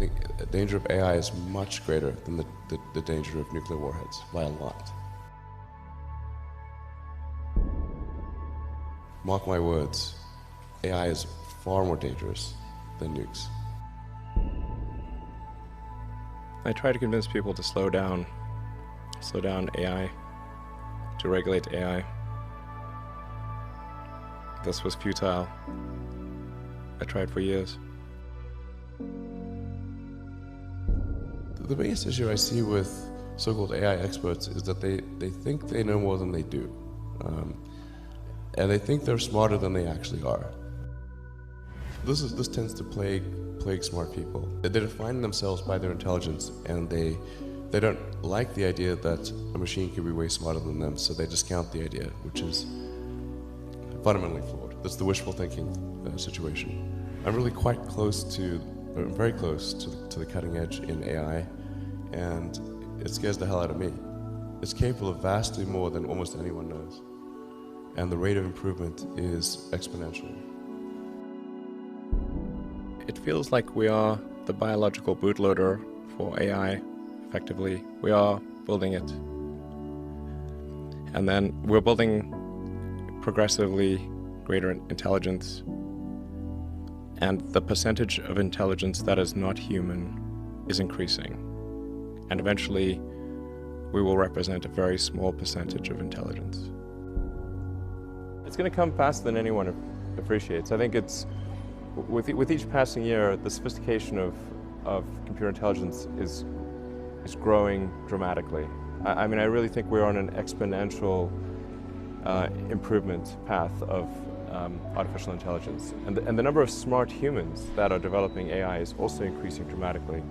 think the danger of AI is much greater than the danger of nuclear warheads, by a lot. Mark my words, AI is far more dangerous than nukes. I try to convince people to slow down AI, to regulate AI. This was futile. I tried for years. The biggest issue I see with so-called AI experts is that they think they know more than they do. And they think they're smarter than they actually are. This tends to plague smart people. They define themselves by their intelligence, and they don't like the idea that a machine could be way smarter than them, so they discount the idea, which is fundamentally flawed. That's the wishful thinking situation. I'm really very close to the cutting edge in AI, and it scares the hell out of me. It's capable of vastly more than almost anyone knows, and the rate of improvement is exponential. It feels like we are the biological bootloader for AI, effectively. We are building it. And then we're building progressively greater intelligence. And the percentage of intelligence that is not human is increasing. And eventually, we will represent a very small percentage of intelligence. It's going to come faster than anyone appreciates. I think it's, with each passing year, the sophistication of computer intelligence is growing dramatically. I mean, I really think we're on an exponential improvement path of artificial intelligence. And the number of smart humans that are developing AI is also increasing dramatically.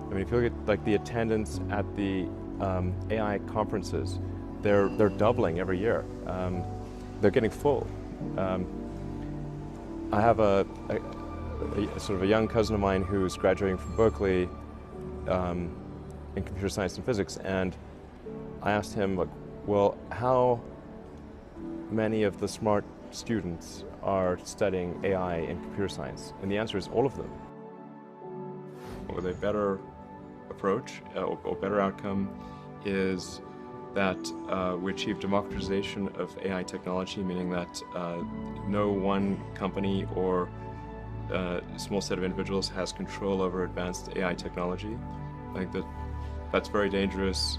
I mean, if you look at like the attendance at the AI conferences, they're doubling every year. They're getting full. I have a sort of a young cousin of mine who's graduating from Berkeley in computer science and physics, and I asked him, like, well, how many of the smart students are studying AI and computer science? And the answer is all of them. With a better approach or better outcome is that we achieve democratization of AI technology, meaning that no one company or a small set of individuals has control over advanced AI technology. I think that's very dangerous.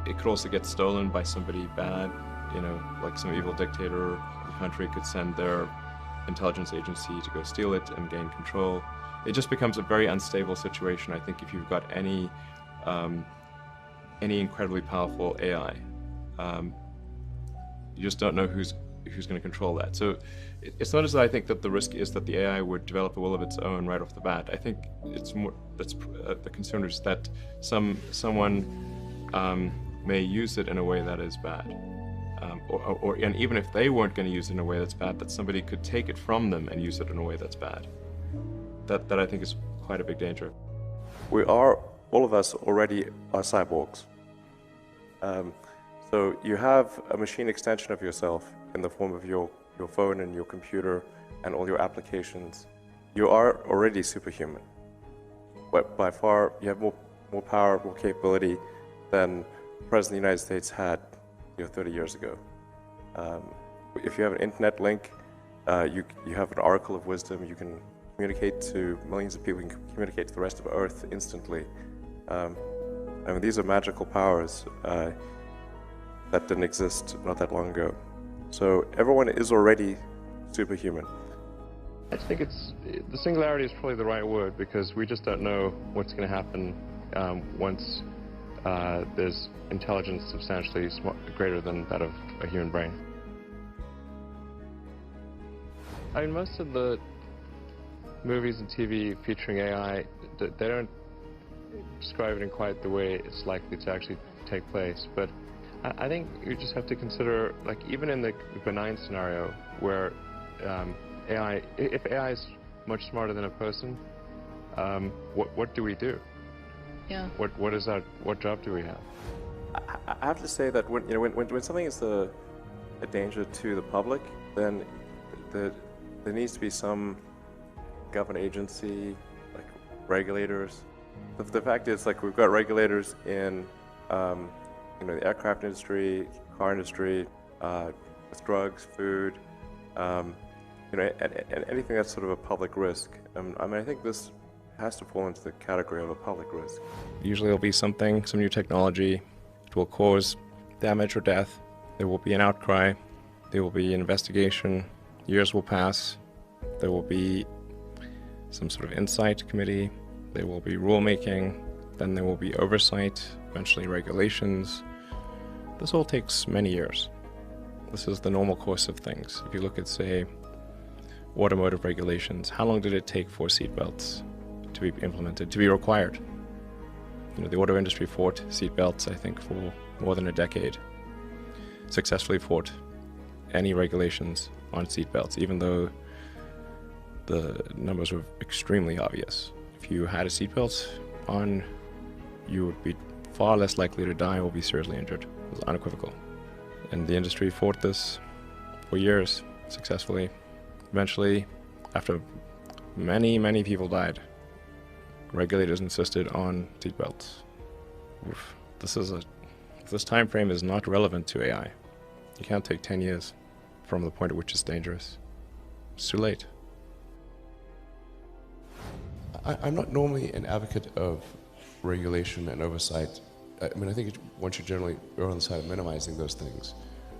It could also get stolen by somebody bad, you know, like some evil dictator of a country could send their intelligence agency to go steal it and gain control. It just becomes a very unstable situation, I think, if you've got any incredibly powerful AI. You just don't know who's going to control that. So it's not as though I think that the risk is that the AI would develop a will of its own right off the bat. I think it's more, that's the concern is that someone may use it in a way that is bad. And even if they weren't going to use it in a way that's bad, that somebody could take it from them and use it in a way that's bad. That I think is quite a big danger. All of us already are cyborgs. So you have a machine extension of yourself in the form of your phone and your computer and all your applications. You are already superhuman. But by far, you have more power, more capability than the President of the United States had 30 years ago. If you have an internet link, you have an oracle of wisdom. You can communicate to millions of people. You can communicate to the rest of Earth instantly. I mean, these are magical powers that didn't exist not that long ago. So everyone is already superhuman. I think the singularity is probably the right word, because we just don't know what's going to happen once there's intelligence substantially greater than that of a human brain. I mean, most of the movies and TV featuring AI, they don't describe it in quite the way it's likely to actually take place. But I think you just have to consider, like, even in the benign scenario where if AI is much smarter than a person, what do we do? Yeah. What job do we have? I have to say that when something is a danger to the public, then there needs to be some government agency regulators. The fact is, like, we've got regulators in, the aircraft industry, car industry, with drugs, food, and anything that's sort of a public risk. I think this has to fall into the category of a public risk. Usually there'll be some new technology. It will cause damage or death. There will be an outcry. There will be an investigation. Years will pass. There will be some sort of insight committee. There will be rulemaking. Then there will be oversight, eventually regulations. This all takes many years. This is the normal course of things. If you look at, say, automotive regulations, how long did it take for seatbelts to be implemented, to be required? The auto industry fought seatbelts, I think, for more than a decade. Successfully fought any regulations on seatbelts, even though the numbers were extremely obvious. If you had a seatbelt on, you would be far less likely to die or be seriously injured. It was unequivocal. And the industry fought this for years, successfully. Eventually, after many, many people died, regulators insisted on seatbelts. This time frame is not relevant to AI. You can't take 10 years from the point at which it's dangerous. It's too late. I'm not normally an advocate of regulation and oversight. I think one should generally err on the side of minimizing those things.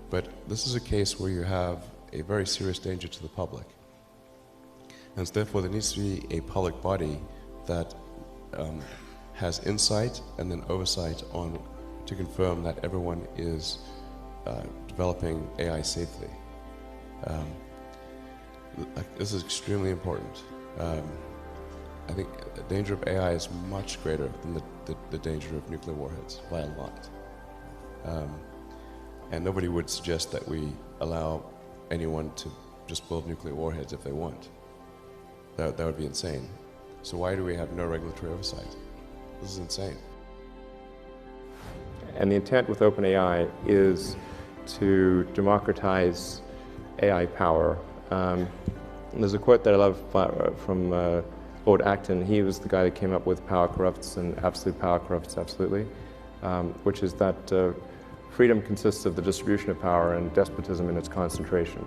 But this is a case where you have a very serious danger to the public. And so therefore there needs to be a public body that has insight and then oversight to confirm that everyone is developing AI safely. This is extremely important. I think the danger of AI is much greater than the danger of nuclear warheads by a lot. And nobody would suggest that we allow anyone to just build nuclear warheads if they want. That would be insane. So why do we have no regulatory oversight? This is insane. And the intent with OpenAI is to democratize AI power. There's a quote that I love from Lord Acton. He was the guy that came up with power corrupts and absolute power corrupts absolutely, which is that freedom consists of the distribution of power and despotism in its concentration.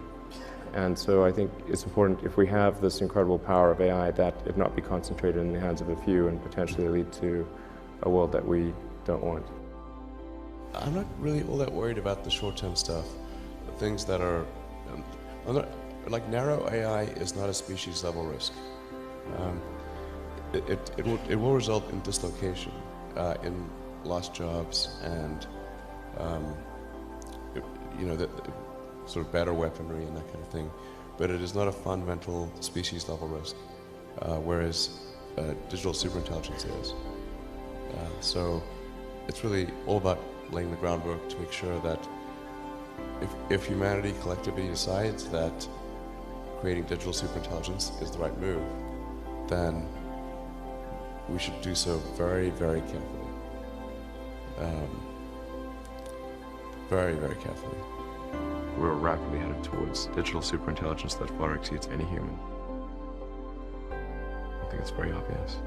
And so I think it's important, if we have this incredible power of AI, that it not be concentrated in the hands of a few and potentially lead to a world that we don't want. I'm not really all that worried about the short-term stuff, the things that are, like narrow AI is not a species-level risk. It will result in dislocation, in lost jobs, and the sort of better weaponry and that kind of thing. But it is not a fundamental species-level risk, whereas digital superintelligence is. So it's really all about laying the groundwork to make sure that if humanity collectively decides that creating digital superintelligence is the right move, then we should do so very, very carefully. Very, very carefully. We're rapidly headed towards digital superintelligence that far exceeds any human. I think it's very obvious.